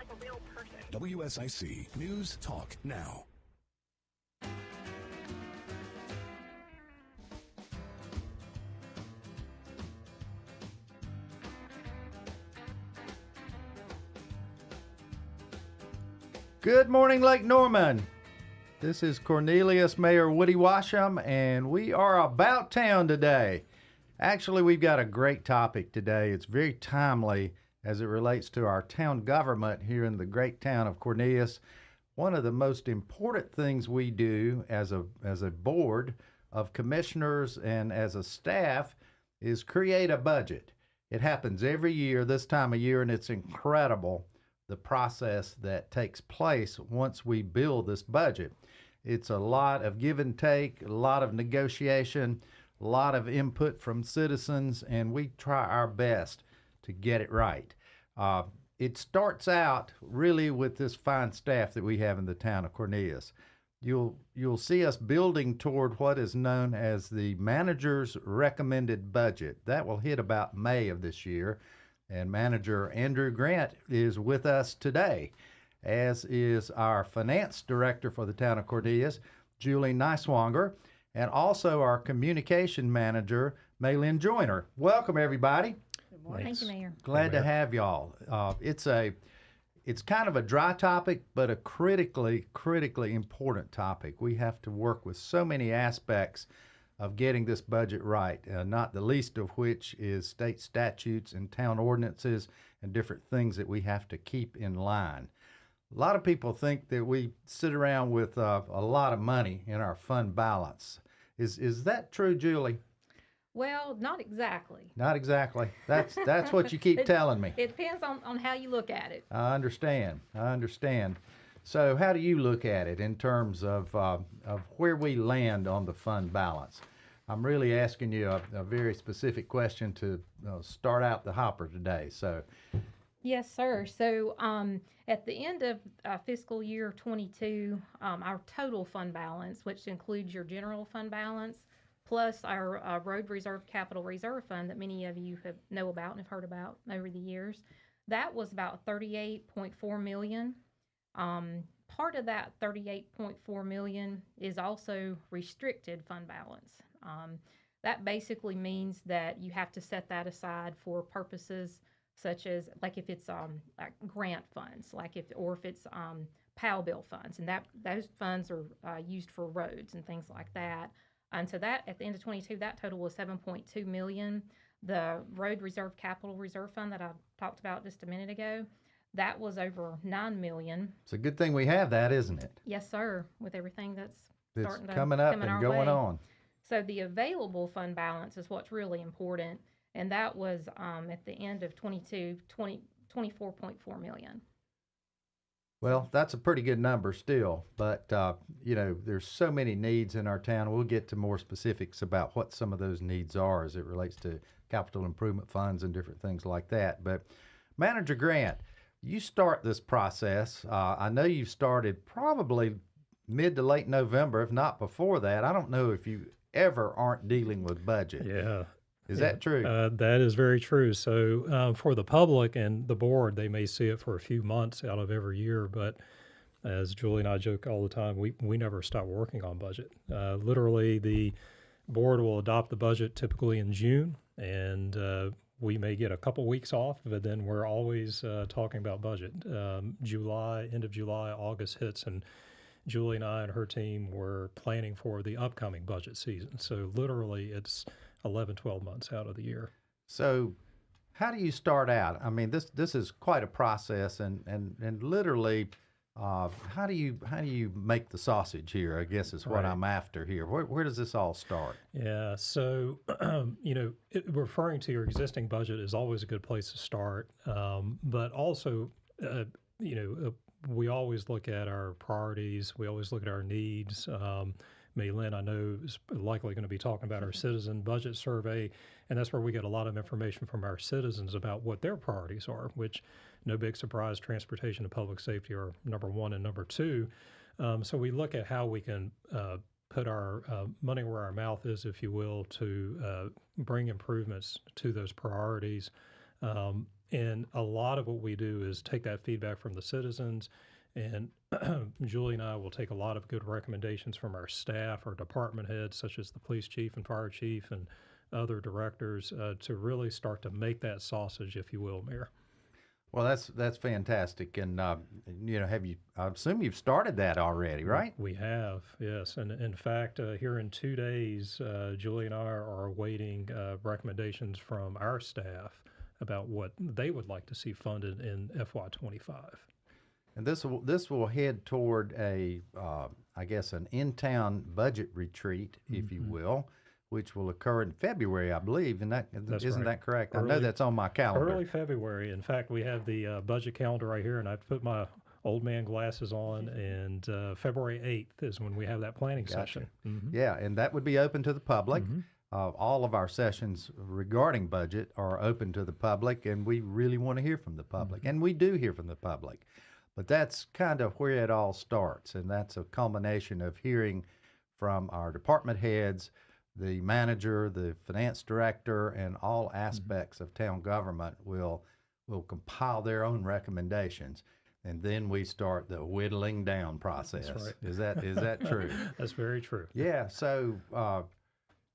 of a real person. WSIC News Talk Now. Good morning, Lake Norman. This is Cornelius, Mayor Woody Washam, and we are about town today. Actually, we've got a great topic today. It's very timely as it relates to our town government here in the great town of Cornelius. One of the most important things we do as a board of commissioners and as a staff is create a budget. It happens every year this time of year, and it's incredible the process that takes place once we build this budget. It's a lot of give and take, a lot of negotiation, a lot of input from citizens, and we try our best to get it right. It starts out really with this fine staff that we have in the town of Cornelius. You'll see us building toward what is known as the manager's recommended budget. That will hit about May of this year. And Manager Andrew Grant is with us today, as is our finance director for the town of Cornelius, Julie Niswonger, and also our communication manager, MaeLynn Joyner. Welcome, everybody. Good morning. Thank you, Mayor. Glad to have y'all. It's kind of a dry topic, but a critically important topic. We have to work with so many aspects of getting this budget right, not the least of which is state statutes and town ordinances and different things that we have to keep in line. A lot of people think that we sit around with a lot of money in our fund balance. Is that true, Julie? Well, not exactly. Not exactly. That's what you keep telling me. It depends on how you look at it. I understand. So how do you look at it in terms of where we land on the fund balance? I'm really asking you a very specific question to start out the hopper today. So, yes, sir. So at the end of fiscal year 22, our total fund balance, which includes your general fund balance, plus our road reserve capital reserve fund that many of you know about and have heard about over the years, that was about $38.4 million. Part of that $38.4 million is also restricted fund balance. That basically means that you have to set that aside for purposes such as, like if it's like grant funds, or if it's POW bill funds, and those funds are used for roads and things like that. And so that at the end of 22, that total was $7.2 million. The road reserve capital reserve fund that I talked about just a minute ago, that was over $9 million. It's a good thing we have that, isn't it? Yes, sir, with everything that's starting to coming up come and our going way. on. So the available fund balance is what's really important, and that was at the end of 22, $24.4 million. Well, that's a pretty good number still, but there's so many needs in our town. We'll get to more specifics about what some of those needs are as it relates to capital improvement funds and different things like that. But Manager Grant, you start this process. I know you started probably mid to late November, if not before that. I don't know if you ever aren't dealing with budget. Yeah. Is that true? That is very true. So for the public and the board, they may see it for a few months out of every year, but as Julie and I joke all the time, we never stop working on budget. Literally, the board will adopt the budget typically in June, and we may get a couple weeks off, but then we're always talking about budget. July, end of July, August hits, and Julie and I and her team were planning for the upcoming budget season. So literally it's 11, 12 months out of the year. So how do you start out? I mean, this is quite a process, and literally, how do you make the sausage here, I guess is what I'm after here. Where does this all start? Yeah, so, referring to your existing budget is always a good place to start. But also, we always look at our priorities. We always look at our needs. MaeLynn, I know, is likely going to be talking about our citizen budget survey, and that's where we get a lot of information from our citizens about what their priorities are, which, no big surprise, transportation and public safety are number one and number two. So we look at how we can put our money where our mouth is, if you will, to bring improvements to those priorities. And a lot of what we do is take that feedback from the citizens, and Julie and I will take a lot of good recommendations from our staff, our department heads, such as the police chief and fire chief and other directors, to really start to make that sausage, if you will, Mayor. Well, that's fantastic, and have you? I assume you've started that already, right? We have, yes, and in fact, here in 2 days, Julie and I are awaiting recommendations from our staff about what they would like to see funded in FY25. And this will head toward I guess, an in-town budget retreat, if you will, which will occur in February, I believe. And isn't that correct? I know that's on my calendar. Early February. In fact, we have the budget calendar right here, and I've put my old man glasses on, and February 8th is when we have that planning session. Yeah, and that would be open to the public. All of our sessions regarding budget are open to the public, and we really want to hear from the public. And we do hear from the public. But that's kind of where it all starts, and that's a culmination of hearing from our department heads, the manager, the finance director, and all aspects of town government will compile their own recommendations. And then we start the whittling down process. That's right. Is that true? That's very true. Yeah. So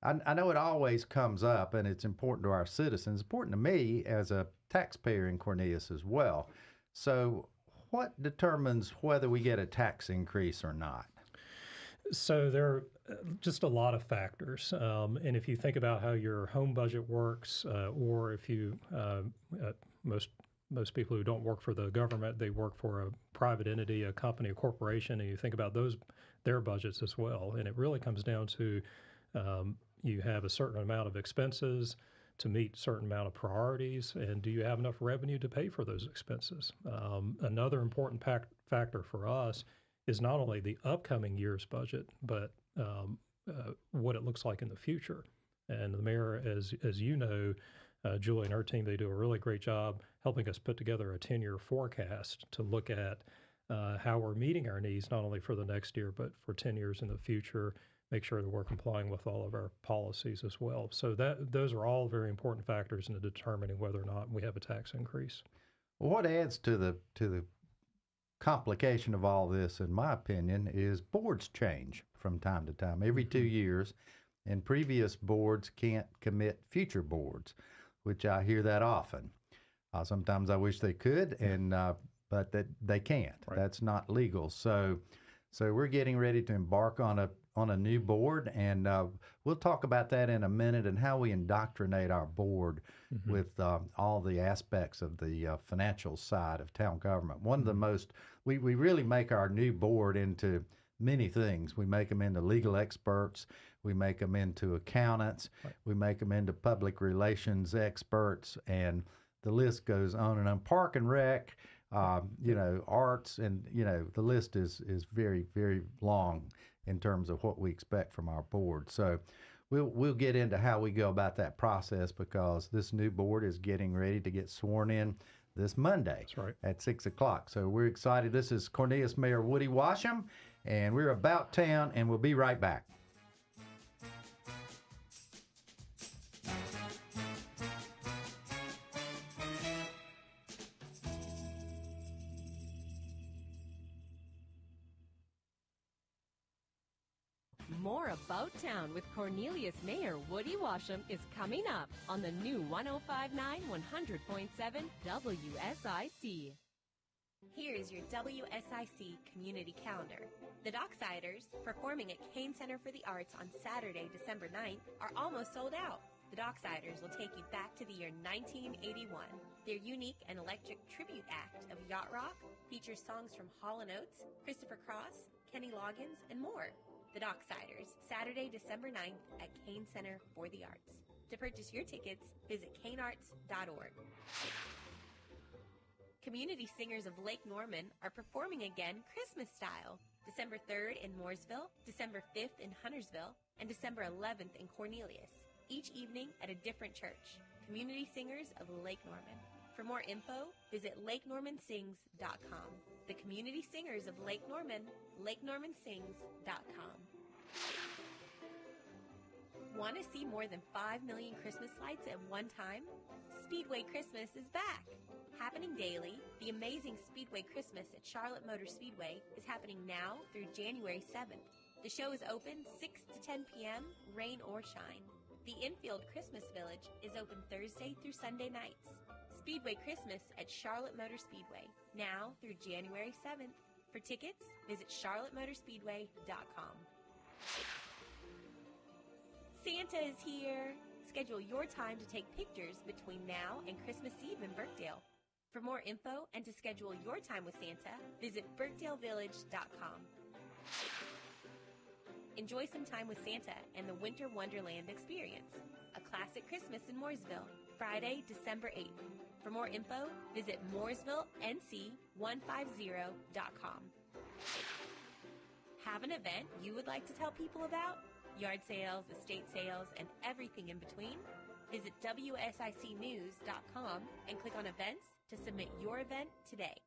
I know it always comes up, and it's important to our citizens, important to me as a taxpayer in Cornelius as well. So what determines whether we get a tax increase or not? So there are just a lot of factors. And if you think about how your home budget works, or if you, most people who don't work for the government, they work for a private entity, a company, a corporation, and you think about their budgets as well. And it really comes down to you have a certain amount of expenses to meet a certain amount of priorities, and do you have enough revenue to pay for those expenses? Another important factor for us is not only the upcoming year's budget, but what it looks like in the future. And the mayor, as you know, Julie and her team, they do a really great job helping us put together a 10-year forecast to look at how we're meeting our needs, not only for the next year, but for 10 years in the future, make sure that we're complying with all of our policies as well. So those are all very important factors in determining whether or not we have a tax increase. Well, what adds to the complication of all this, in my opinion, is boards change from time to time, every 2 years, and previous boards can't commit future boards, which I hear that often. Sometimes I wish they could, but that they can't. Right. That's not legal. So we're getting ready to embark on a new board, and we'll talk about that in a minute, and how we indoctrinate our board with all the aspects of the financial side of town government. One of the most, we really make our new board into many things. We make them into legal experts. We make them into accountants. Right. We make them into public relations experts, and the list goes on and on. Park and rec, arts, and the list is very, very long in terms of what we expect from our board. So we'll get into how we go about that process, because this new board is getting ready to get sworn in this Monday. That's right. At 6 o'clock. So we're excited. This is Cornelius Mayor Woody Washam, and we're about town, and we'll be right back. More About Town with Cornelius Mayor Woody Washam is coming up on the new 105.9 100.7 WSIC. Here's your WSIC community calendar. The Docksiders, performing at Kane Center for the Arts on Saturday, December 9th, are almost sold out. The Docksiders will take you back to the year 1981. Their unique and electric tribute act of yacht rock features songs from Hall & Oates, Christopher Cross, Kenny Loggins, and more. The Docksiders, Saturday, December 9th at Kane Center for the Arts. To purchase your tickets, visit kanearts.org. Community Singers of Lake Norman are performing again Christmas style, December 3rd in Mooresville, December 5th in Huntersville, and December 11th in Cornelius, each evening at a different church. Community Singers of Lake Norman. For more info, visit lakenormansings.com. The Community Singers of Lake Norman, lakenormansings.com. Want to see more than 5 million Christmas lights at one time? Speedway Christmas is back! Happening daily, the amazing Speedway Christmas at Charlotte Motor Speedway is happening now through January 7th. The show is open 6 to 10 p.m., rain or shine. The Infield Christmas Village is open Thursday through Sunday nights. Speedway Christmas at Charlotte Motor Speedway, now through January 7th. For tickets, visit charlottemotorspeedway.com. Santa is here! Schedule your time to take pictures between now and Christmas Eve in Birkdale. For more info and to schedule your time with Santa, visit birkdalevillage.com. Enjoy some time with Santa and the Winter Wonderland experience, a classic Christmas in Mooresville, Friday, December 8th. For more info, visit mooresvillenc150.com. Have an event you would like to tell people about? Yard sales, estate sales, and everything in between? Visit WSICnews.com and click on events to submit your event today.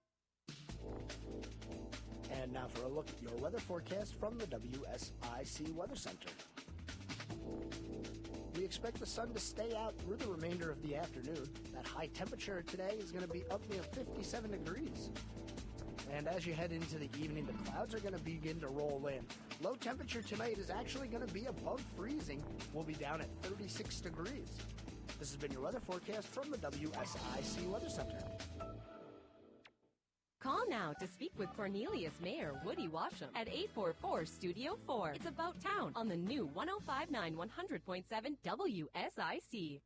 And now for a look at your weather forecast from the WSIC Weather Center. We expect the sun to stay out through the remainder of the afternoon. That high temperature today is going to be up near 57 degrees. And as you head into the evening, the clouds are going to begin to roll in. Low temperature tonight is actually going to be above freezing. We'll be down at 36 degrees. This has been your weather forecast from the WSIC Weather Center. Call now to speak with Cornelius Mayor Woody Washam at 844-STUDIO-4. It's About Town on the new 105.9 100.7 WSIC.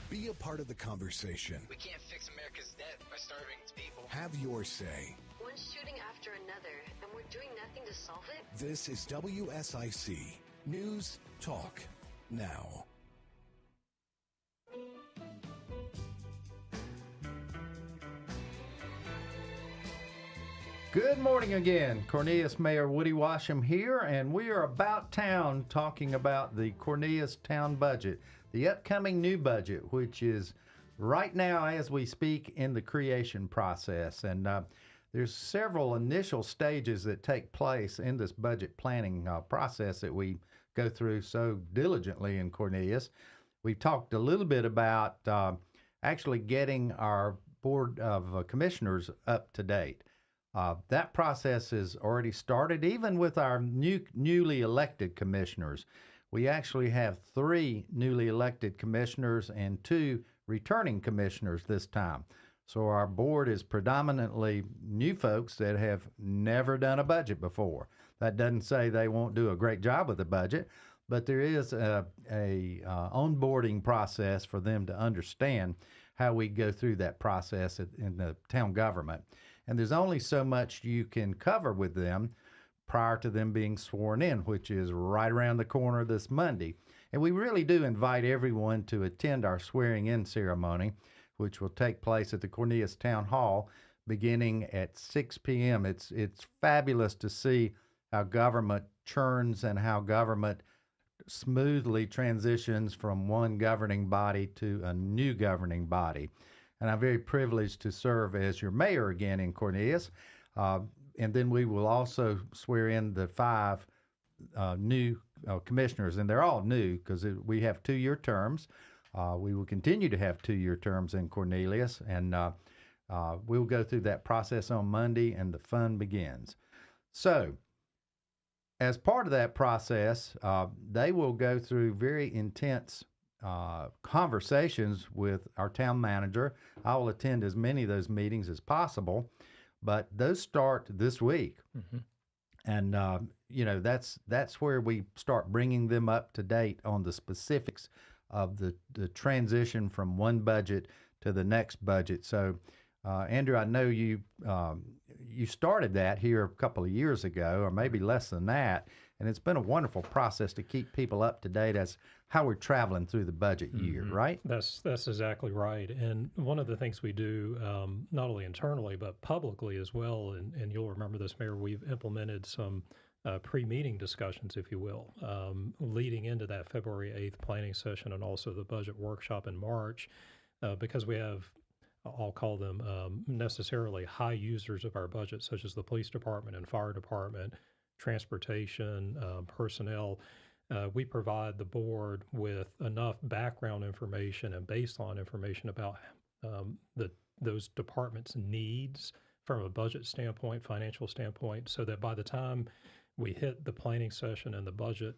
Be a part of the conversation. We can't fix America's debt by starving its people. Have your say. One shooting after another, and we're doing nothing to solve it? This is WSIC. News Talk Now. Good morning again. Cornelius Mayor Woody Washam here, and we are about town talking about the Cornelius town budget, the upcoming new budget, which is right now as we speak in the creation process. And there's several initial stages that take place in this budget planning process that we go through so diligently in Cornelius. We've talked a little bit about actually getting our Board of Commissioners up to date. That process has already started, even with our newly elected commissioners. We actually have 3 newly elected commissioners and 2 returning commissioners this time. So our board is predominantly new folks that have never done a budget before. That doesn't say they won't do a great job with the budget, but there is a onboarding process for them to understand how we go through that process in the town government. And there's only so much you can cover with them prior to them being sworn in, which is right around the corner this Monday. And we really do invite everyone to attend our swearing-in ceremony, which will take place at the Cornelius Town Hall beginning at 6 p.m. It's fabulous to see how government churns and how government smoothly transitions from one governing body to a new governing body. And I'm very privileged to serve as your mayor again in Cornelius. And then we will also swear in the 5 new commissioners, and they're all new because we have 2-year terms. We will continue to have 2-year terms in Cornelius, and we'll go through that process on Monday, and the fun begins. So, as part of that process, they will go through very intense conversations with our town manager. I will attend as many of those meetings as possible, but those start this week. Mm-hmm. And, that's where we start bringing them up to date on the specifics of the transition from one budget to the next budget. So, Andrew, I know you started that here a couple of years ago, or maybe less than that, and it's been a wonderful process to keep people up to date as how we're traveling through the budget year, right? That's exactly right. And one of the things we do, not only internally, but publicly as well, and you'll remember this, Mayor, we've implemented some pre-meeting discussions, if you will, leading into that February 8th planning session and also the budget workshop in March, because we have, I'll call them necessarily high users of our budget, such as the police department and fire department, transportation, personnel. we provide the board with enough background information and baseline information about those departments' needs from a budget standpoint, financial standpoint, so that by the time we hit the planning session and the budget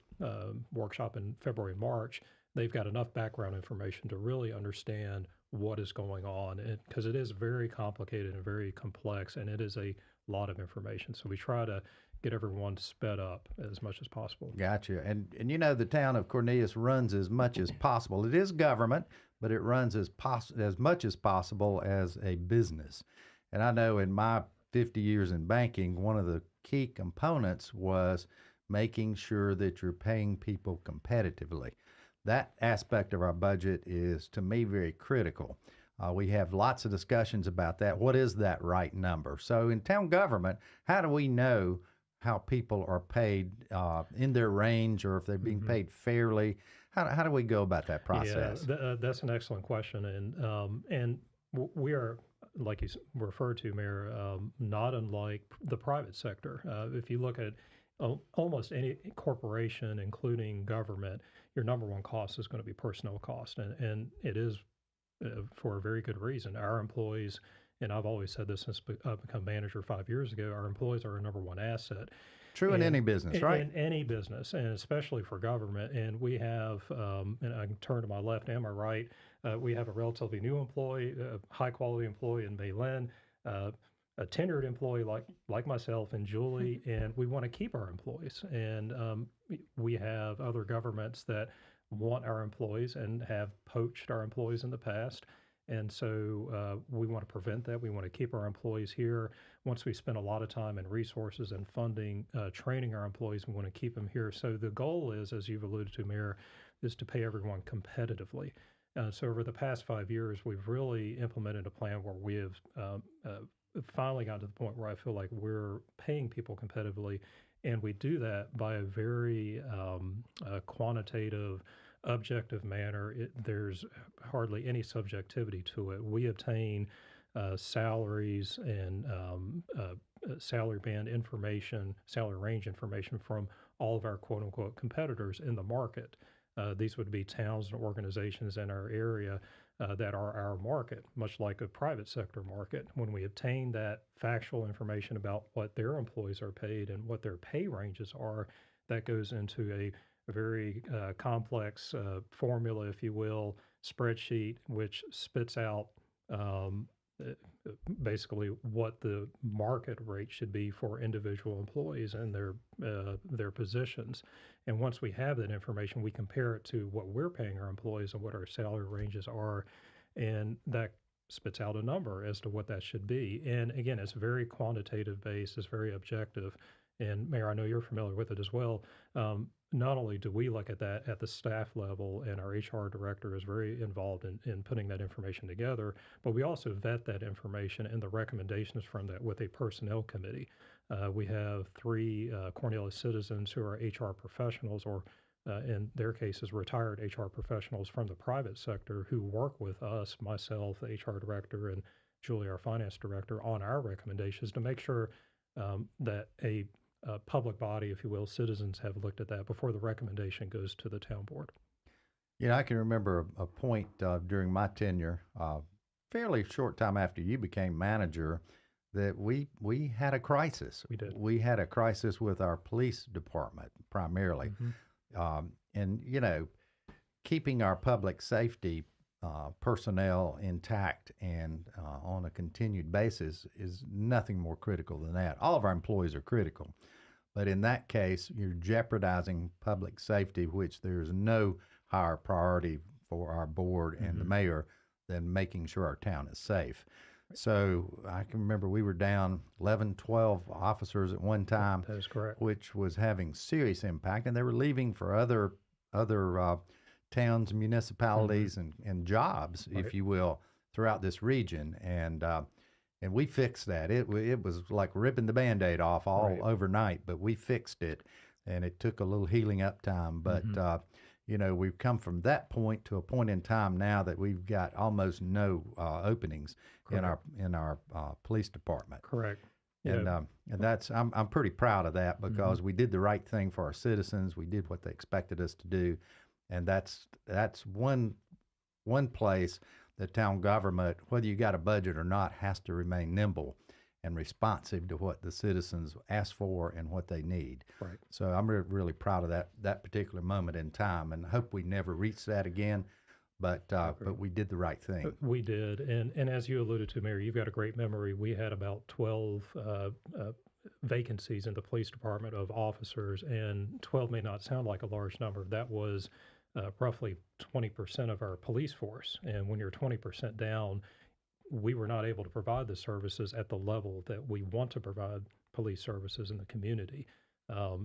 workshop in February, March, they've got enough background information to really understand what is going on, because it is very complicated and very complex, and it is a lot of information. So we try to get everyone sped up as much as possible. Gotcha. And the town of Cornelius runs as much as possible. It is government, but it runs as much as possible as a business. And I know in my 50 years in banking, one of the key components was making sure that you're paying people competitively. That aspect of our budget is, to me, very critical. We have lots of discussions about that. What is that right number? So in town government, how do we know how people are paid in their range, or if they're being paid fairly? How do we go about that process? Yeah, that's an excellent question. And we are, like you referred to, Mayor, not unlike the private sector. If you look at almost any corporation, including government, your number one cost is going to be personnel cost. And it is for a very good reason. Our employees, and I've always said this since I've become manager 5 years ago, our employees are our number one asset. True in any business, right? In any business, and especially for government. And we have, and I can turn to my left and my right, we have a relatively new employee, a high-quality employee in MaeLynn, a tenured employee like myself and Julie, and we want to keep our employees. And we have other governments that want our employees and have poached our employees in the past. And so we want to prevent that. We want to keep our employees here. Once we spend a lot of time and resources and funding training our employees, we want to keep them here. So the goal is, as you've alluded to, Mayor, is to pay everyone competitively. So over the past 5 years, we've really implemented a plan where we have finally gotten to the point where I feel like we're paying people competitively. And we do that by a very quantitative, objective manner. There's hardly any subjectivity to it. We obtain salaries and salary band information, salary range information from all of our quote unquote competitors in the market. These would be towns and organizations in our area that are our market, much like a private sector market. When we obtain that factual information about what their employees are paid and what their pay ranges are, that goes into a very complex formula, if you will, spreadsheet, which spits out basically what the market rate should be for individual employees and their positions. And once we have that information, we compare it to what we're paying our employees and what our salary ranges are, and that spits out a number as to what that should be. And again, it's very quantitative based, it's very objective. And Mayor, I know you're familiar with it as well. Not only do we look at that at the staff level, and our HR director is very involved in putting that information together, but we also vet that information and the recommendations from that with a personnel committee. We have 3 Cornelius citizens who are HR professionals, or in their cases, retired HR professionals from the private sector, who work with us, myself, the HR director, and Julie, our finance director, on our recommendations to make sure that a public body, if you will, citizens have looked at that before the recommendation goes to the town board. I can remember a point during my tenure, fairly short time after you became manager, that we had a crisis. We did. We had a crisis with our police department primarily. And, keeping our public safety personnel intact and on a continued basis is nothing more critical than that. All of our employees are critical, but in that case, you're jeopardizing public safety, which there's no higher priority for our board and the mayor than making sure our town is safe. So I can remember we were down 11, 12 officers at one time. That is correct. Which was having serious impact, and they were leaving for other towns, municipalities, and jobs, if you will, throughout this region. And we fixed that. It was like ripping the Band-Aid off all overnight, but we fixed it, and it took a little healing up time. But we've come from that point to a point in time now that we've got almost no openings in our police department. Correct. And that's I'm pretty proud of that because we did the right thing for our citizens. We did what they expected us to do, and that's one place that town government, whether you got a budget or not, has to remain nimble and responsive to what the citizens ask for and what they need. Right. So I'm really proud of that particular moment in time, and hope we never reach that again. But we did the right thing. We did, and as you alluded to, Mayor, you've got a great memory. We had about 12 vacancies in the police department of officers, and 12 may not sound like a large number. That was roughly 20% of our police force, and when you're 20% down, we were not able to provide the services at the level that we want to provide police services in the community.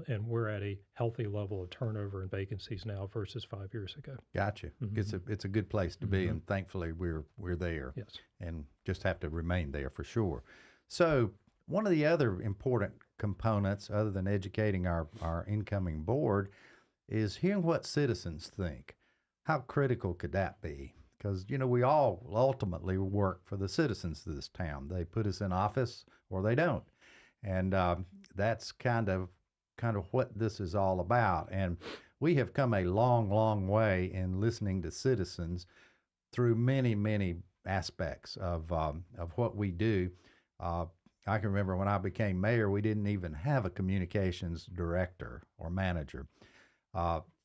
And we're at a healthy level of turnover and vacancies now versus 5 years ago. Gotcha. It's a good place to be, and thankfully we're there. Yes. And just have to remain there for sure. So one of the other important components, other than educating our incoming board, is hearing what citizens think. How critical could that be? Because, we all ultimately work for the citizens of this town. They put us in office or they don't. And that's kind of what this is all about. And we have come a long, long way in listening to citizens through many, many aspects of what we do. I can remember when I became mayor, we didn't even have a communications director or manager.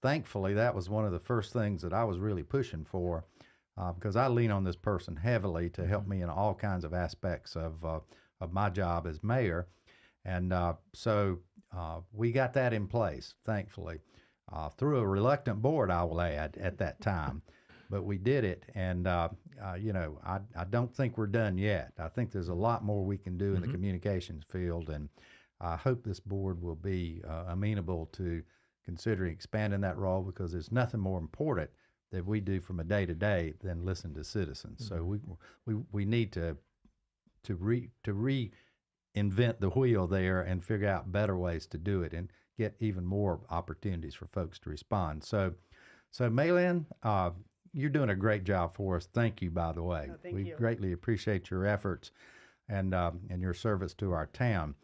Thankfully, that was one of the first things that I was really pushing for, because I lean on this person heavily to help me in all kinds of aspects of my job as mayor. And so we got that in place, thankfully, through a reluctant board, I will add, at that time. But we did it, and I don't think we're done yet. I think there's a lot more we can do in the communications field, and I hope this board will be amenable to considering expanding that role, because there's nothing more important that we do from a day-to-day than listen to citizens. So we need to reinvent the wheel there and figure out better ways to do it and get even more opportunities for folks to respond. So MaeLynn, you're doing a great job for us. Thank you, by the way. We greatly appreciate your efforts and your service to our town.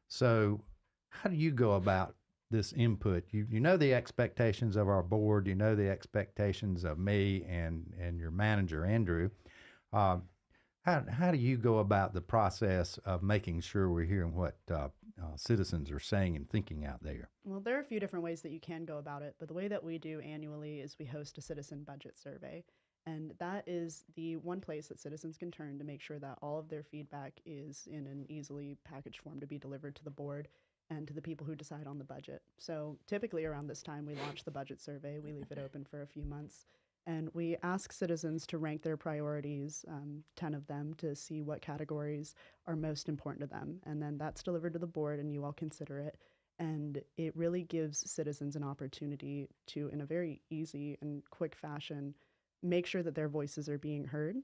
So how do you go about this input? You know the expectations of our board, you know the expectations of me and your manager, Andrew. How do you go about the process of making sure we're hearing what citizens are saying and thinking out there? Well, there are a few different ways that you can go about it, but the way that we do annually is we host a citizen budget survey. And that is the one place that citizens can turn to make sure that all of their feedback is in an easily packaged form to be delivered to the board and to the people who decide on the budget. So typically around this time, we launch the budget survey. We leave it open for a few months. And we ask citizens to rank their priorities, 10 of them, to see what categories are most important to them. And then that's delivered to the board, and you all consider it. And it really gives citizens an opportunity to, in a very easy and quick fashion, make sure that their voices are being heard.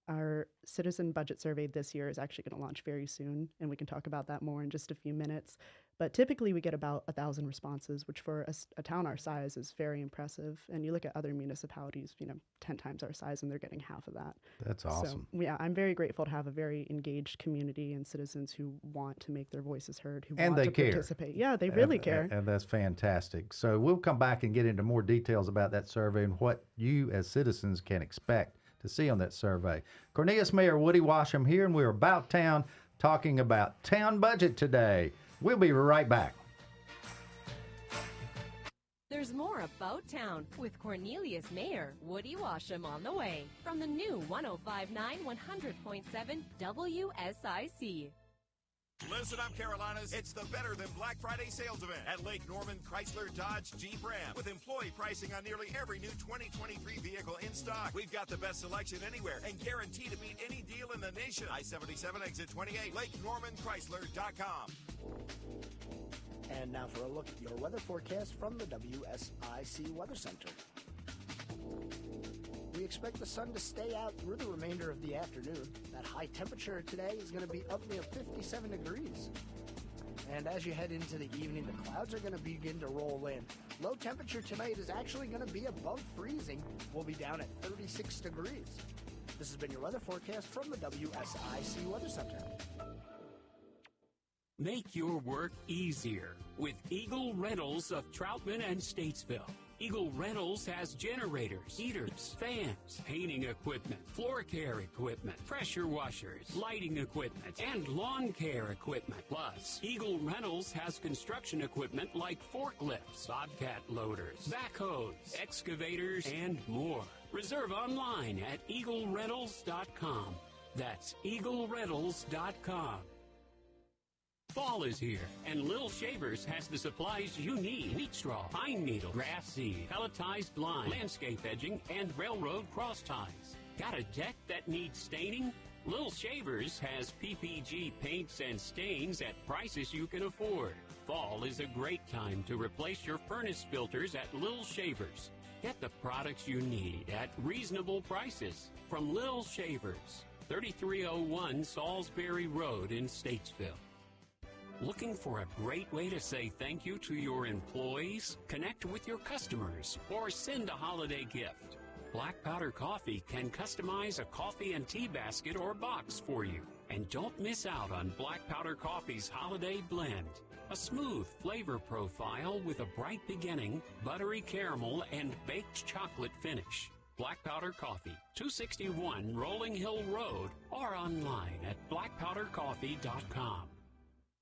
Our citizen budget survey this year is actually going to launch very soon, and we can talk about that more in just a few minutes. But typically we get about 1,000 responses, which for a town our size is very impressive. And you look at other municipalities, 10 times our size, and they're getting half of that. That's awesome. So, yeah, I'm very grateful to have a very engaged community and citizens who want to make their voices heard, who want to participate. Yeah, they really care. And that's fantastic. So we'll come back and get into more details about that survey and what you as citizens can expect to see on that survey. Cornelius, Mayor Woody Washam here, and we're about town, talking about town budget today. We'll be right back. There's more About Town with Cornelius Mayor Woody Washam on the way from the new 105.9 100.7 WSIC. Listen up, Carolinas. It's the Better Than Black Friday sales event at Lake Norman Chrysler Dodge Jeep Ram with employee pricing on nearly every new 2023 vehicle in stock. We've got the best selection anywhere and guarantee to beat any deal in the nation. I-77 exit 28, LakeNormanChrysler.com. And now for a look at your weather forecast from the WSIC Weather Center. We expect the sun to stay out through the remainder of the afternoon. That high temperature today is going to be up near 57 degrees. And as you head into the evening, the clouds are going to begin to roll in. Low temperature tonight is actually going to be above freezing. We'll be down at 36 degrees. This has been your weather forecast from the WSIC Weather Center. Make your work easier with Eagle Rentals of Troutman and Statesville. Eagle Rentals has generators, heaters, fans, painting equipment, floor care equipment, pressure washers, lighting equipment, and lawn care equipment. Plus, Eagle Rentals has construction equipment like forklifts, bobcat loaders, backhoes, excavators, and more. Reserve online at eaglerentals.com. That's eaglerentals.com. Fall is here, and Little Shavers has the supplies you need. Wheat straw, pine needle, grass seed, pelletized line, landscape edging, and railroad cross ties. Got a deck that needs staining? Little Shavers has PPG paints and stains at prices you can afford. Fall is a great time to replace your furnace filters at Little Shavers. Get the products you need at reasonable prices from Little Shavers, 3301 Salisbury Road in Statesville. Looking for a great way to say thank you to your employees, connect with your customers, or send a holiday gift? Black Powder Coffee can customize a coffee and tea basket or box for you. And don't miss out on Black Powder Coffee's Holiday Blend. A smooth flavor profile with a bright beginning, buttery caramel, and baked chocolate finish. Black Powder Coffee, 261 Rolling Hill Road, or online at blackpowdercoffee.com.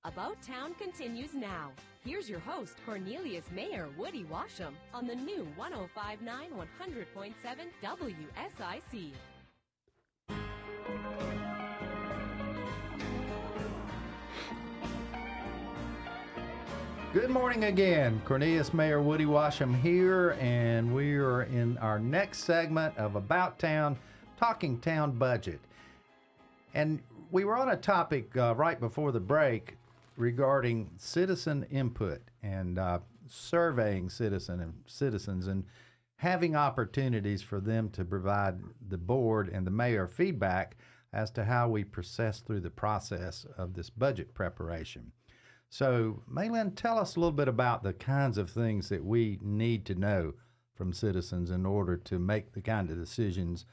About Town continues now. Here's your host, Cornelius Mayor Woody Washam, on the new 105.9 100.7 WSIC. Good morning again. Cornelius Mayor Woody Washam here, and we are in our next segment of About Town, talking town budget. And we were on a topic right before the break regarding citizen input and surveying citizens and having opportunities for them to provide the board and the mayor feedback as to how we process through the process of this budget preparation. So, MaeLynn, tell us a little bit about the kinds of things that we need to know from citizens in order to make the kind of decisions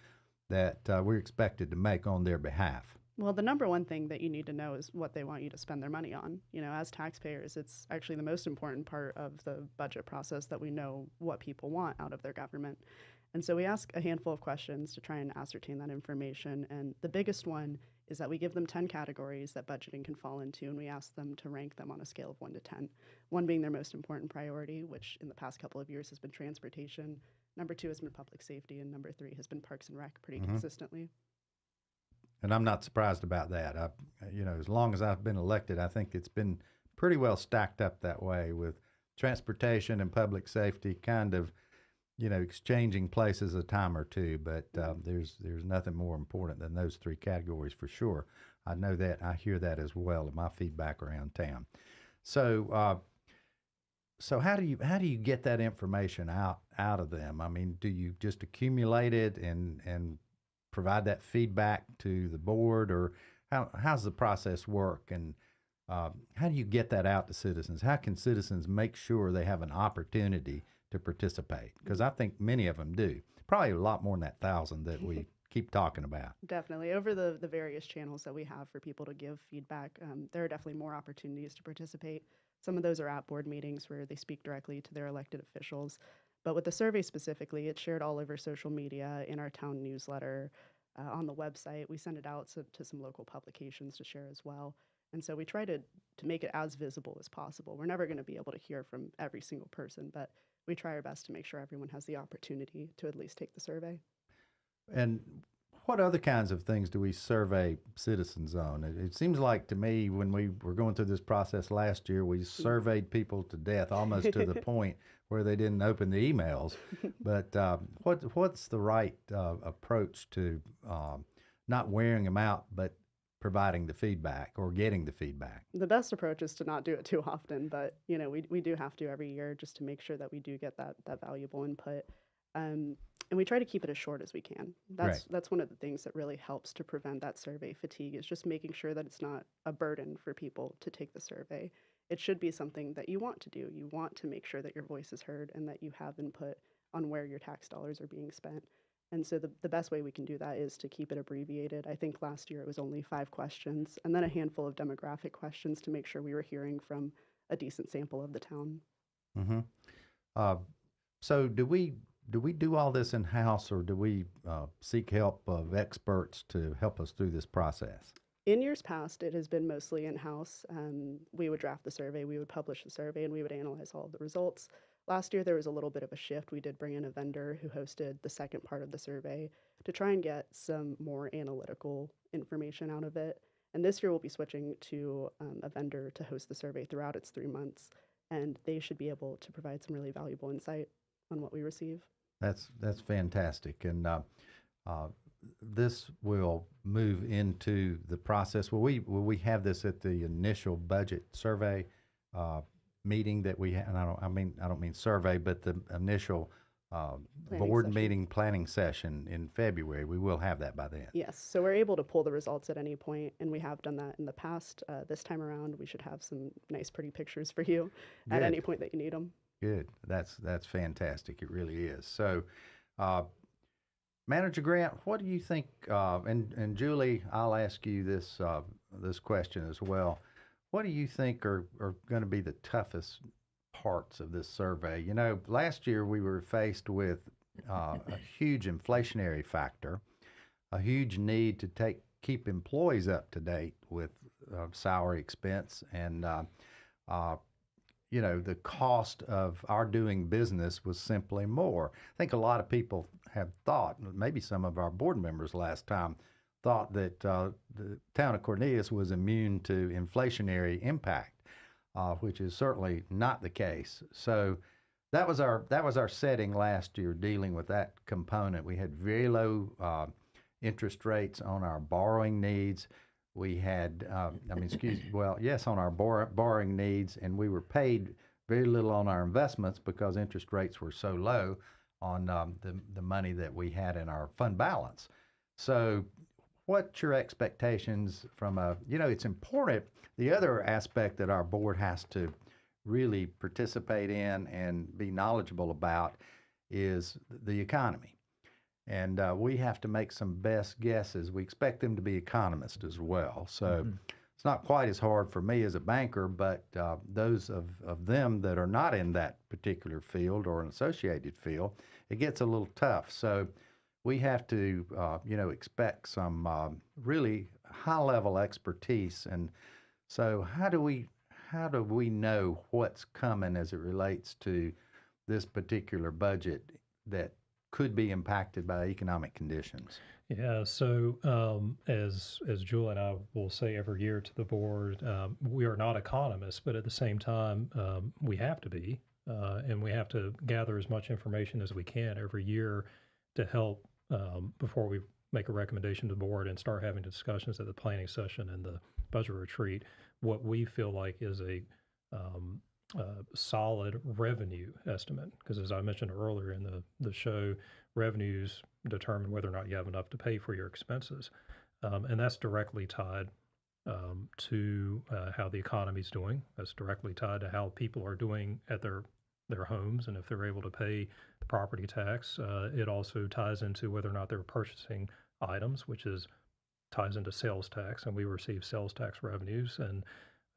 that we're expected to make on their behalf. Well, the number one thing that you need to know is what they want you to spend their money on. You know, as taxpayers, it's actually the most important part of the budget process that we know what people want out of their government. And so we ask a handful of questions to try and ascertain that information. And the biggest one is that we give them 10 categories that budgeting can fall into, and we ask them to rank them on a scale of 1 to 10. 1 being their most important priority, which in the past couple of years has been transportation. Number 2 has been public safety, and number 3 has been parks and rec pretty consistently. And I'm not surprised about that. As long as I've been elected, I think it's been pretty well stacked up that way, with transportation and public safety kind of, exchanging places a time or two. But there's nothing more important than those 3 categories for sure. I know that. I hear that as well in my feedback around town. So how do you get that information out of them? I mean, do you just accumulate it and provide that feedback to the board, or how's the process work, and how do you get that out to citizens? How can citizens make sure they have an opportunity to participate? Because I think many of them do. Probably a lot more than that 1,000 that we keep talking about. Definitely. Over the various channels that we have for people to give feedback, there are definitely more opportunities to participate. Some of those are at board meetings where they speak directly to their elected officials. But with the survey specifically, it's shared all over social media, in our town newsletter, on the website. We send it out to some local publications to share as well. And so we try to make it as visible as possible. We're never going to be able to hear from every single person, but we try our best to make sure everyone has the opportunity to at least take the survey. And what other kinds of things do we survey citizens on? It seems like to me, when we were going through this process last year, we surveyed people to death, almost to the point where they didn't open the emails. But what's the right approach to not wearing them out, but providing the feedback or getting the feedback? The best approach is to not do it too often, but we do have to every year just to make sure that we do get that valuable input. And we try to keep it as short as we can. That's one of the things that really helps to prevent that survey fatigue, is just making sure that it's not a burden for people to take the survey. It should be something that you want to do. You want to make sure that your voice is heard and that you have input on where your tax dollars are being spent. And so the best way we can do that is to keep it abbreviated. I think last year it was only 5 questions and then a handful of demographic questions to make sure we were hearing from a decent sample of the town. Mm-hmm. So do we do all this in-house, or do we seek help of experts to help us through this process? In years past, it has been mostly in-house. We would draft the survey, we would publish the survey, and we would analyze all of the results. Last year, there was a little bit of a shift. We did bring in a vendor who hosted the second part of the survey to try and get some more analytical information out of it. And this year, we'll be switching to a vendor to host the survey throughout its 3 months, and they should be able to provide some really valuable insight on what we receive. That's fantastic, and this will move into the process. Will we have this at the initial budget survey meeting that we had? And I don't mean survey, but the initial board session. meeting planning session in February. We will have that by then. Yes, so we're able to pull the results at any point, and we have done that in the past. This time around, we should have some nice, pretty pictures for you at Good. any point that you need them. Good. That's fantastic. It really is. So, Manager Grant, what do you think? And Julie, I'll ask you this this question as well. What do you think are going to be the toughest parts of this survey? You know, last year we were faced with a huge inflationary factor, a huge need to keep employees up to date with salary expense, and you know, the cost of our doing business was simply more. I think a lot of people have thought, maybe some of our board members last time thought that the town of Cornelius was immune to inflationary impact, which is certainly not the case. So that was our setting last year, dealing with that component. We had very low interest rates on our borrowing needs. We had, on our borrowing needs, and we were paid very little on our investments because interest rates were so low on the money that we had in our fund balance. So what's your expectations from it's important. The other aspect that our board has to really participate in and be knowledgeable about is the economy. And we have to make some best guesses. We expect them to be economists as well. So it's not quite as hard for me as a banker, but those of them that are not in that particular field or an associated field, it gets a little tough. So we have to, expect some really high-level expertise. And so how do we know what's coming as it relates to this particular budget that could be impacted by economic conditions? Yeah, so as Julie and I will say every year to the board, we are not economists, but at the same time, we have to be, and we have to gather as much information as we can every year to help before we make a recommendation to the board and start having discussions at the planning session and the budget retreat, what we feel like is a solid revenue estimate. Because as I mentioned earlier in the show, revenues determine whether or not you have enough to pay for your expenses. And that's directly tied to how the economy's doing. That's directly tied to how people are doing at their homes and if they're able to pay the property tax. It also ties into whether or not they're purchasing items, which ties into sales tax, and we receive sales tax revenues. And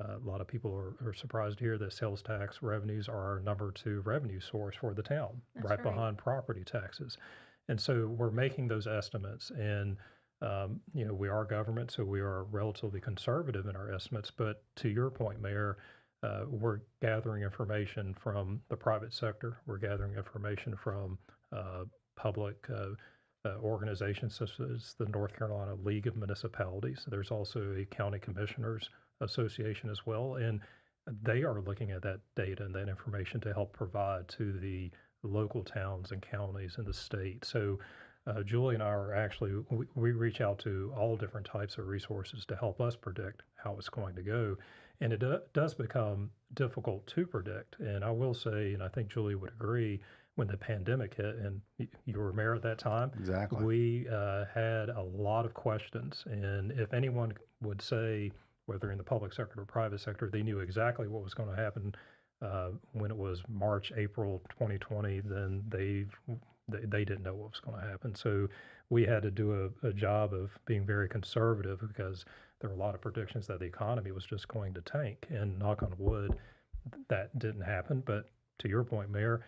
a lot of people are surprised to hear that sales tax revenues are our number 2 revenue source for the town, right behind property taxes. And so we're making those estimates, and we are government, so we are relatively conservative in our estimates. But to your point, Mayor, we're gathering information from the private sector. We're gathering information from public organizations such as the North Carolina League of Municipalities. There's also a county commissioners association as well, and they are looking at that data and that information to help provide to the local towns and counties in the state. So Julie and I are actually, we reach out to all different types of resources to help us predict how it's going to go. And it does become difficult to predict. And I will say, and I think Julie would agree, when the pandemic hit, and you were mayor at that time, exactly, we had a lot of questions. And if anyone would say, whether in the public sector or private sector, they knew exactly what was going to happen when it was March, April 2020, then they they didn't know what was going to happen. So we had to do a job of being very conservative because there were a lot of predictions that the economy was just going to tank. And knock on wood, that didn't happen. But to your point, Mayor,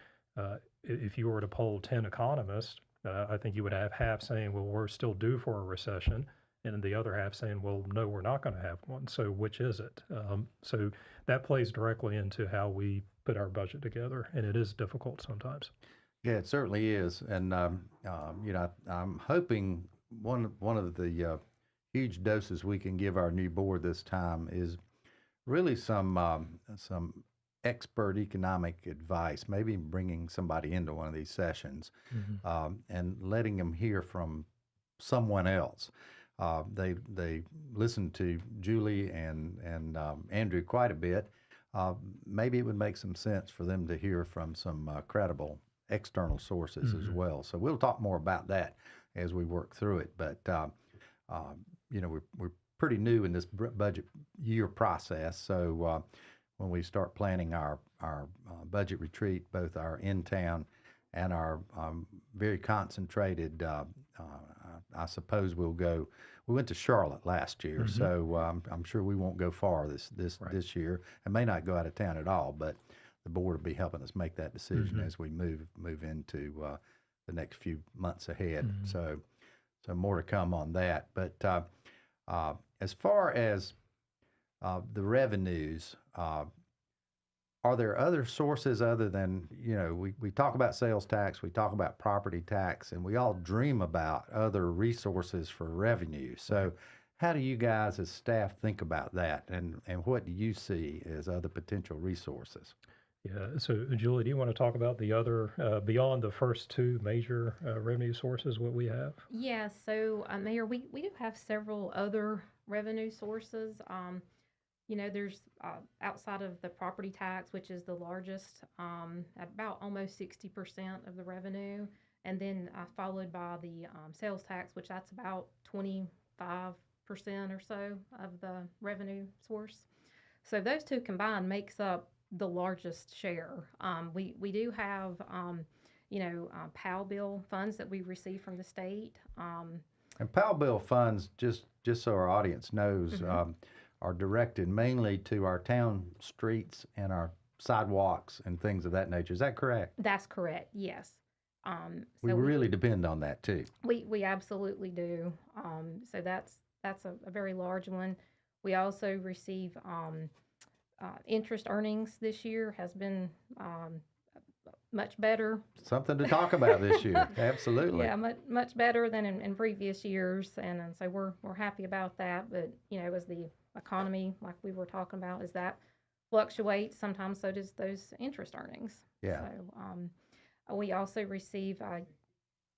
if you were to poll 10 economists, I think you would have half saying, well, we're still due for a recession, and the other half saying, well, no, we're not going to have one. So which is it? So that plays directly into how we put our budget together, and it is difficult sometimes. Yeah, it certainly is. And, I'm hoping one of the huge doses we can give our new board this time is really some expert economic advice, maybe bringing somebody into one of these sessions and letting them hear from someone else. They listen to Julie and Andrew quite a bit. Maybe it would make some sense for them to hear from some credible external sources as well. So we'll talk more about that as we work through it. But we're pretty new in this budget year process. So when we start planning our budget retreat, both our in-town and our very concentrated, I suppose we went to Charlotte last year, so I'm sure we won't go far this year. I may not go out of town at all, but the board will be helping us make that decision as we move into the next few months ahead. So more to come on that. But as far as the revenues, are there other sources other than, we talk about sales tax, we talk about property tax, and we all dream about other resources for revenue. So how do you guys as staff think about that, and what do you see as other potential resources? Yeah, so Julie, do you want to talk about the other, beyond the first two major revenue sources, what we have? Yeah, so Mayor, we do have several other revenue sources. There's outside of the property tax, which is the largest, at about almost 60% of the revenue, and then followed by the sales tax, which that's about 25% or so of the revenue source. So those two combined makes up the largest share. We do have, PAL bill funds that we receive from the state. And PAL bill funds, just so our audience knows, are directed mainly to our town streets and our sidewalks and things of that nature. Is that correct? That's correct, yes. We really depend on that too. We absolutely do. So that's a very large one. We also receive interest earnings this year has been much better. Something to talk about this year. Absolutely. Yeah, much better than in previous years, and so we're happy about that. But as the economy, like we were talking about, as that fluctuates, sometimes so does those interest earnings. Yeah. So we also receive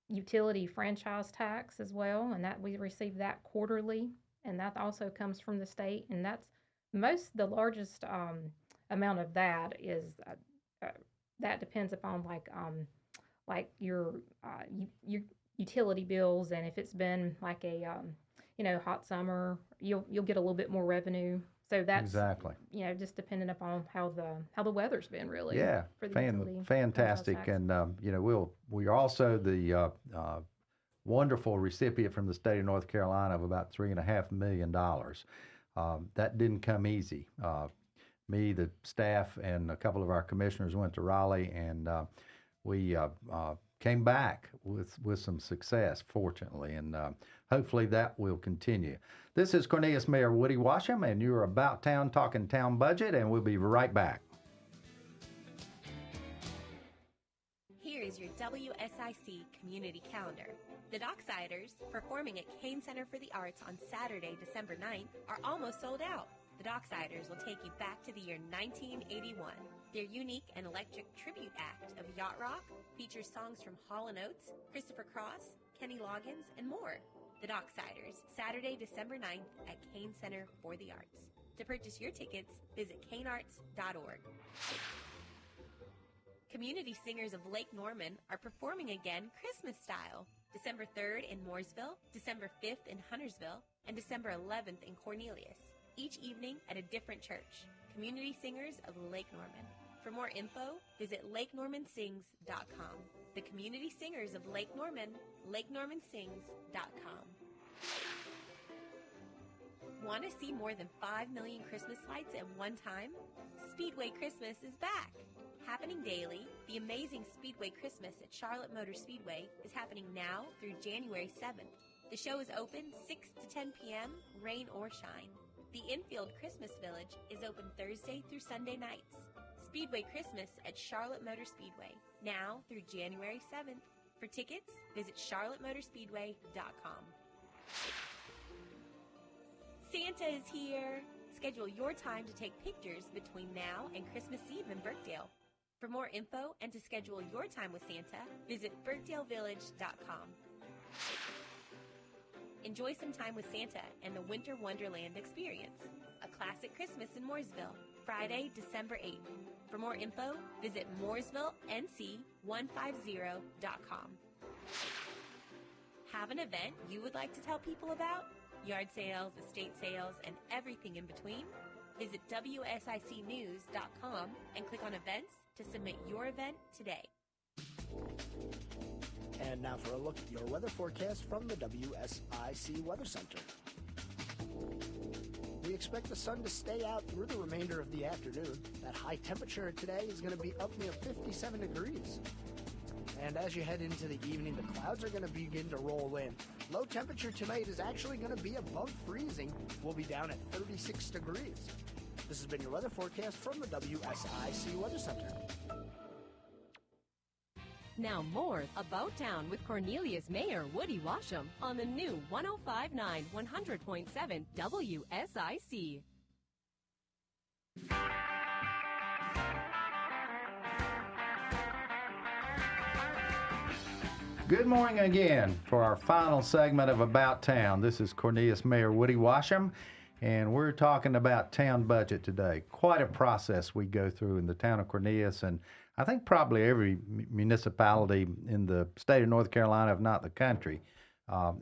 utility franchise tax as well, and that we receive that quarterly, and that also comes from the state, and that's the largest amount of that is that depends upon like your utility bills, and if it's been like a hot summer, you'll get a little bit more revenue. So that's exactly just dependent upon how the weather's been really. Yeah, for the utility fantastic, and we are also the wonderful recipient from the state of North Carolina of about $3.5 million. That didn't come easy. Me, the staff, and a couple of our commissioners went to Raleigh, and we came back with some success, fortunately, and hopefully that will continue. This is Cornelius Mayor Woody Washam, and you're About Town talking town budget, and we'll be right back. Here is your WSIC community calendar. The Docksiders, performing at Kane Center for the Arts on Saturday, December 9th, are almost sold out. The Docksiders will take you back to the year 1981. Their unique and electric tribute act of yacht rock features songs from Hall & Oates, Christopher Cross, Kenny Loggins, and more. The Docksiders, Saturday, December 9th at Kane Center for the Arts. To purchase your tickets, visit kanearts.org. Community Singers of Lake Norman are performing again Christmas style. December 3rd in Mooresville, December 5th in Huntersville, and December 11th in Cornelius. Each evening at a different church. Community Singers of Lake Norman. For more info, visit LakeNormanSings.com. The community singers of Lake Norman, LakeNormanSings.com. Want to see more than 5 million Christmas lights at one time? Speedway Christmas is back. Happening daily, the amazing Speedway Christmas at Charlotte Motor Speedway is happening now through January 7th. The show is open 6 to 10 p.m., rain or shine. The Infield Christmas Village is open Thursday through Sunday nights. Speedway Christmas at Charlotte Motor Speedway, now through January 7th. For tickets, visit charlottemotorspeedway.com. Santa is here! Schedule your time to take pictures between now and Christmas Eve in Birkdale. For more info and to schedule your time with Santa, visit birkdalevillage.com. Enjoy some time with Santa and the Winter Wonderland experience, a classic Christmas in Mooresville, Friday, December 8th. For more info, visit mooresvillenc150.com. Have an event you would like to tell people about? Yard sales, estate sales, and everything in between? Visit WSICnews.com and click on events to submit your event today. And now for a look at your weather forecast from the WSIC Weather Center. We expect the sun to stay out through the remainder of the afternoon. That high temperature today is going to be up near 57 degrees. And as you head into the evening, the clouds are going to begin to roll in. Low temperature tonight is actually going to be above freezing. We'll be down at 36 degrees. This has been your weather forecast from the WSIC Weather Center. Now more About Town with Cornelius Mayor Woody Washam on the new 105.9 100.7 WSIC. Good morning again for our final segment of About Town. This is Cornelius Mayor Woody Washam, and we're talking about town budget today. Quite a process we go through in the town of Cornelius, and I think probably every municipality in the state of North Carolina, if not the country,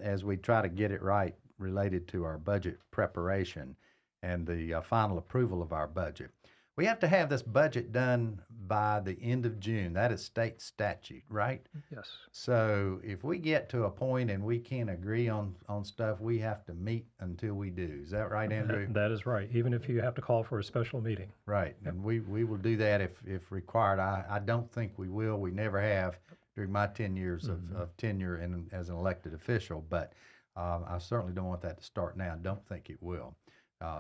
as we try to get it right related to our budget preparation and the final approval of our budget. We have to have this budget done by the end of June. That is state statute, right? Yes. So if we get to a point and we can't agree on stuff, we have to meet until we do. Is that right, Andrew? That is right, even if you have to call for a special meeting. Right, and we will do that if required. I don't think we will. We never have during my 10 years of tenure as an elected official, but I certainly don't want that to start now. I don't think it will.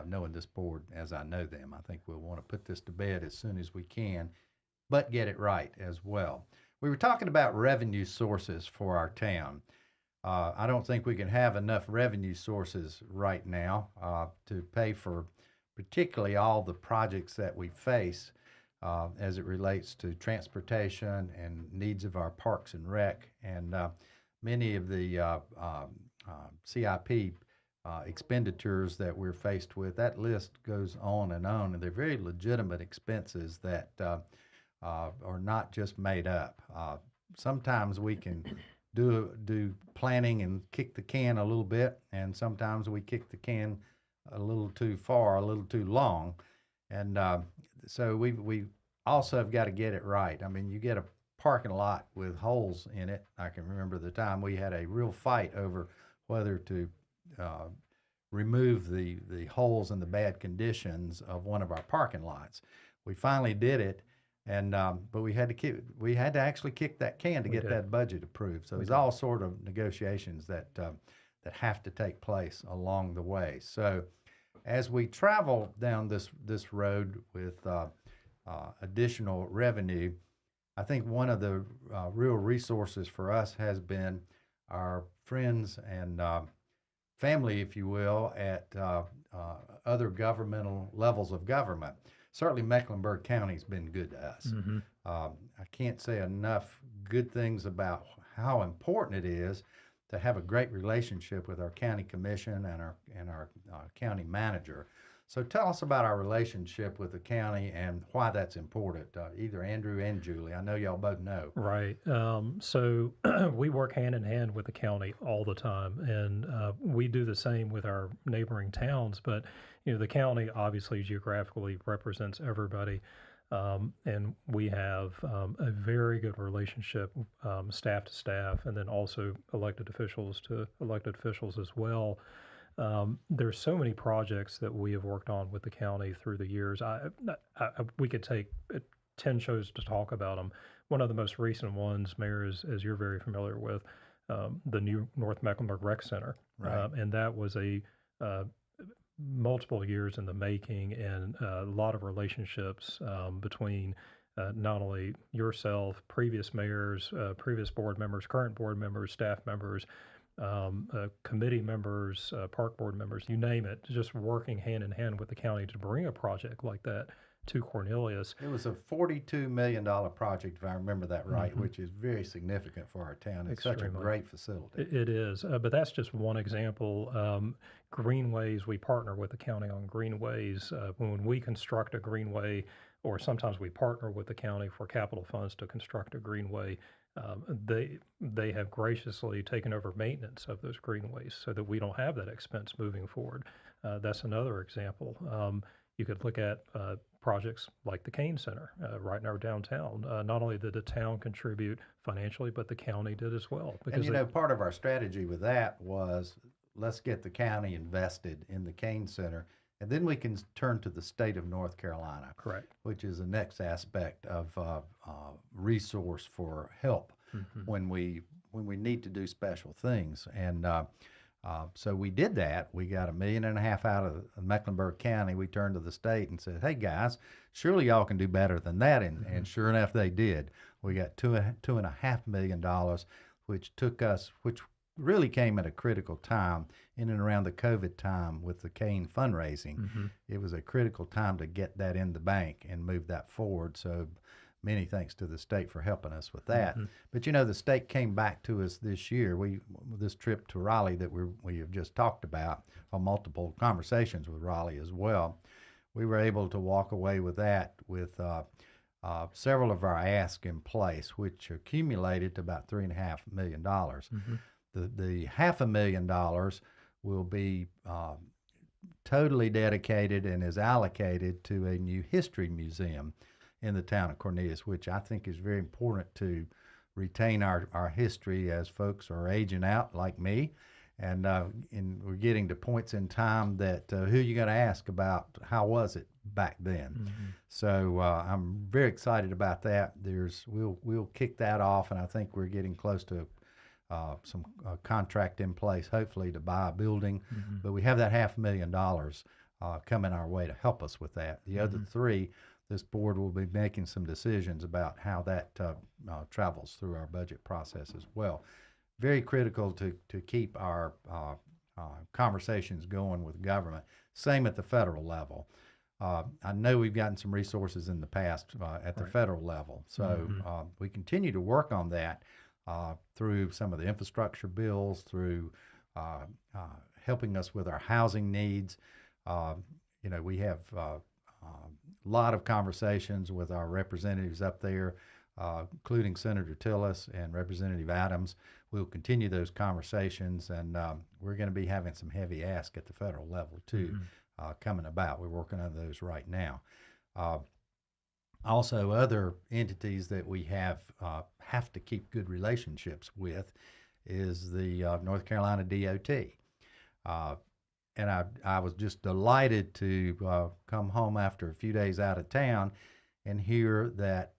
Knowing this board as I know them, I think we'll want to put this to bed as soon as we can, but get it right as well. We were talking about revenue sources for our town. I don't think we can have enough revenue sources right now to pay for particularly all the projects that we face as it relates to transportation and needs of our parks and rec, and many of the CIP expenditures that we're faced with. That list goes on, and they're very legitimate expenses that are not just made up. Sometimes we can do planning and kick the can a little bit, and sometimes we kick the can a little too far, a little too long, and so we also have got to get it right. I mean, you get a parking lot with holes in it. I can remember the time we had a real fight over whether to remove the holes and the bad conditions of one of our parking lots. We finally did it, and but we had to actually kick that can to get that budget approved. So there's all sort of negotiations that have to take place along the way. So as we travel down this road with additional revenue, I think one of the real resources for us has been our friends and family, if you will, at other governmental levels of government. Certainly Mecklenburg County's been good to us. I can't say enough good things about how important it is to have a great relationship with our county commission and our county manager. So tell us about our relationship with the county and why that's important, either Andrew and Julie. I know y'all both know. Right. So we work hand in hand with the county all the time, and we do the same with our neighboring towns. But the county obviously geographically represents everybody. And we have a very good relationship, staff to staff, and then also elected officials to elected officials as well. There's so many projects that we have worked on with the county through the years. We could take 10 shows to talk about them. One of the most recent ones, Mayor, as you're very familiar with, the new North Mecklenburg Rec Center. Right. And that was a multiple years in the making, and a lot of relationships between not only yourself, previous mayors, previous board members, current board members, staff members, committee members, park board members, you name it, just working hand in hand with the county to bring a project like that to Cornelius. It was a $42 million project, if I remember that right, which is very significant for our town. It's such a great facility. It is, but that's just one example. Greenways, we partner with the county on greenways. When we construct a greenway, or sometimes we partner with the county for capital funds to construct a greenway, they have graciously taken over maintenance of those greenways so that we don't have that expense moving forward. That's another example. You could look at projects like the Kane Center right in our downtown. Not only did the town contribute financially, but the county did as well. And you know, part of our strategy with that was, let's get the county invested in the Kane Center, and then we can turn to the state of North Carolina. Correct. Which is the next aspect of resource for help when we need to do special things. And so we did that. We got $1.5 million out of Mecklenburg County. We turned to the state and said, hey guys, surely y'all can do better than that. And sure enough, they did. We got $2.5 million, which really came at a critical time in and around the COVID time with the Kane fundraising. It was a critical time to get that in the bank and move that forward. So many thanks to the state for helping us with that. But you know, the state came back to us this year. This trip to Raleigh that we have just talked about, on multiple conversations with Raleigh as well, we were able to walk away with that with several of our asks in place, which accumulated to about $3.5 million. The $500,000 will be totally dedicated and is allocated to a new history museum in the town of Cornelius, which I think is very important to retain our history as folks are aging out like me. And we're getting to points in time that who you got to ask about how was it back then. So I'm very excited about that. We'll kick that off, and I think we're getting close to some contract in place, hopefully, to buy a building. But we have that $500,000 coming our way to help us with that. The other three, this board will be making some decisions about how that travels through our budget process as well. Very critical to keep our conversations going with government. Same at the federal level. I know we've gotten some resources in the past at the federal level. So we continue to work on that through some of the infrastructure bills, through helping us with our housing needs. You know, we have a lot of conversations with our representatives up there, including Senator Tillis and Representative Adams. We'll continue those conversations, and we're going to be having some heavy ask at the federal level too coming about. We're working on those right now. Also, other entities that we have to keep good relationships with is the North Carolina DOT. And I was just delighted to come home after a few days out of town and hear that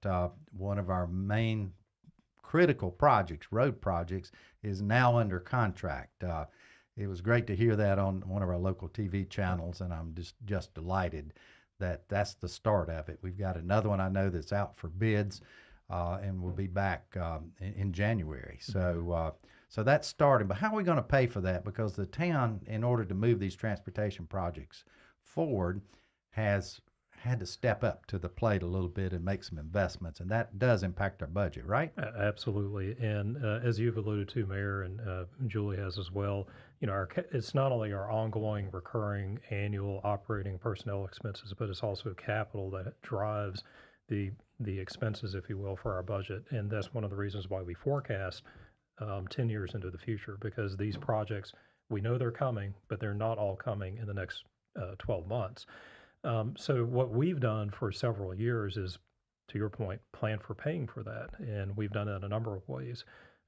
one of our main critical projects, road projects, is now under contract. It was great to hear that on one of our local TV channels, and I'm just delighted that that's the start of it. We've got another one I know that's out for bids, and we'll be back in January. So that's starting. But how are we going to pay for that? Because the town, in order to move these transportation projects forward, has had to step up to the plate a little bit and make some investments, and that does impact our budget, right? Absolutely. And as you've alluded to, Mayor, and Julie has as well, you know, it's not only our ongoing recurring annual operating personnel expenses, but it's also capital that drives the expenses, if you will, for our budget. And that's one of the reasons why we forecast 10 years into the future, because these projects, we know they're coming, but they're not all coming in the next 12 months. So what we've done for several years is, to your point, plan for paying for that, and we've done it a number of ways.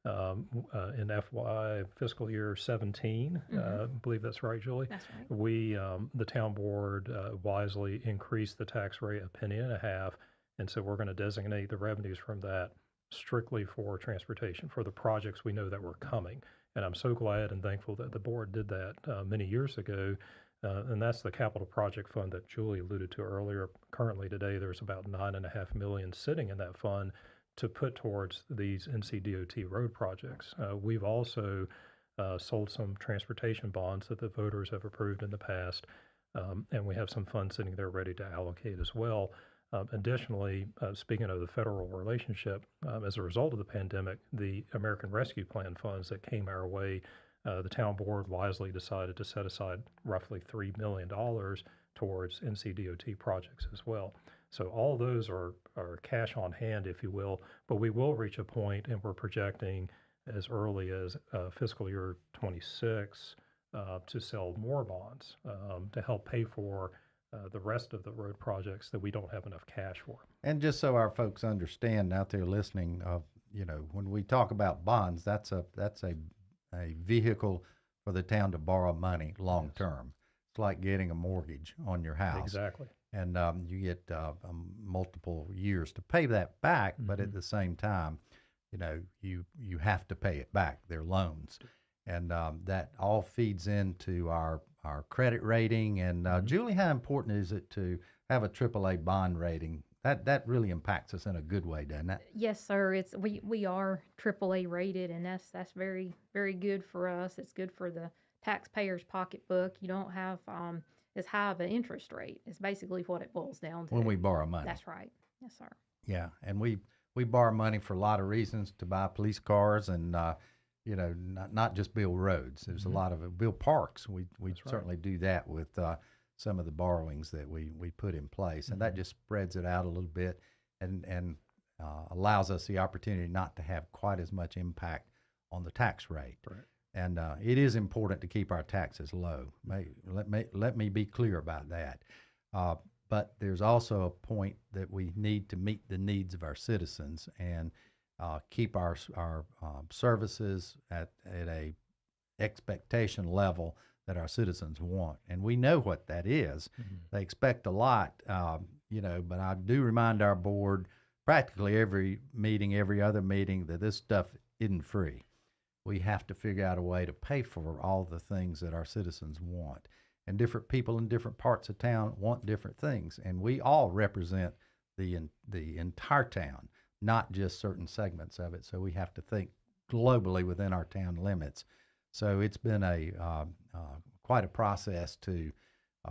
In FY fiscal year 17, I believe that's right, Julie. That's right. We, the town board, wisely increased the tax rate $0.015, and so we're going to designate the revenues from that strictly for transportation for the projects we know that were coming. And I'm so glad and thankful that the board did that many years ago. And that's the capital project fund that Julie alluded to earlier. Currently today, there's about $9.5 million sitting in that fund to put towards these NCDOT road projects. We've also sold some transportation bonds that the voters have approved in the past, and we have some funds sitting there ready to allocate as well. Additionally, speaking of the federal relationship, as a result of the pandemic, the American Rescue Plan funds that came our way, the town board wisely decided to set aside roughly $3 million towards NCDOT projects as well. So all those are cash on hand, if you will, but we will reach a point, and we're projecting as early as fiscal year 26 to sell more bonds to help pay for the rest of the road projects that we don't have enough cash for. And just so our folks understand out there listening, when we talk about bonds, that's a vehicle for the town to borrow money long term. It's like getting a mortgage on your house. Exactly. And you get multiple years to pay that back, but at the same time, you have to pay it back. They're loans. And that all feeds into our credit rating. And Julie, how important is it to have a AAA bond rating? That really impacts us in a good way, doesn't it? Yes, sir. We are AAA rated, and that's very, very good for us. It's good for the taxpayer's pocketbook. You don't have as high of an interest rate. It's basically what it boils down to. When we borrow money. That's right. Yes, sir. Yeah, and we borrow money for a lot of reasons, to buy police cars and not just build roads. There's a lot of it. Build parks. We certainly do that with some of the borrowings that we put in place, and that just spreads it out a little bit and allows us the opportunity not to have quite as much impact on the tax rate. Right. And it is important to keep our taxes low. Let me be clear about that. But there's also a point that we need to meet the needs of our citizens and keep our services at a expectation level that our citizens want. And we know what that is. They expect a lot, but I do remind our board practically every meeting, every other meeting, that this stuff isn't free. We have to figure out a way to pay for all the things that our citizens want. And different people in different parts of town want different things. And we all represent the entire town, not just certain segments of it. So we have to think globally within our town limits. So it's been quite a process to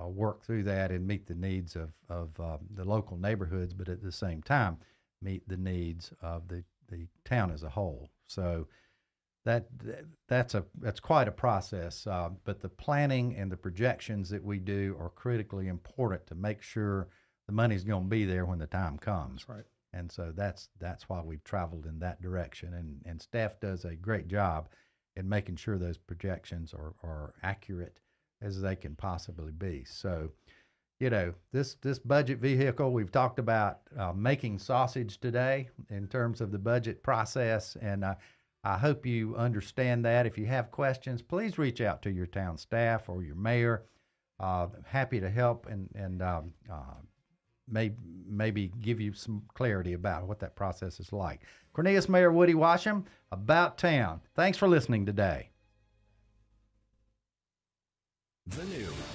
work through that and meet the needs of the local neighborhoods, but at the same time meet the needs of the town as a whole. So that's quite a process. But the planning and the projections that we do are critically important to make sure the money's going to be there when the time comes. That's right. And so that's why we've traveled in that direction. And staff does a great job in making sure those projections are accurate as they can possibly be. So, this budget vehicle, we've talked about making sausage today in terms of the budget process. And I hope you understand that. If you have questions, please reach out to your town staff or your mayor. Happy to help and maybe give you some clarity about what that process is like. Cornelius, Mayor Woody Washam, About Town. Thanks for listening today. The new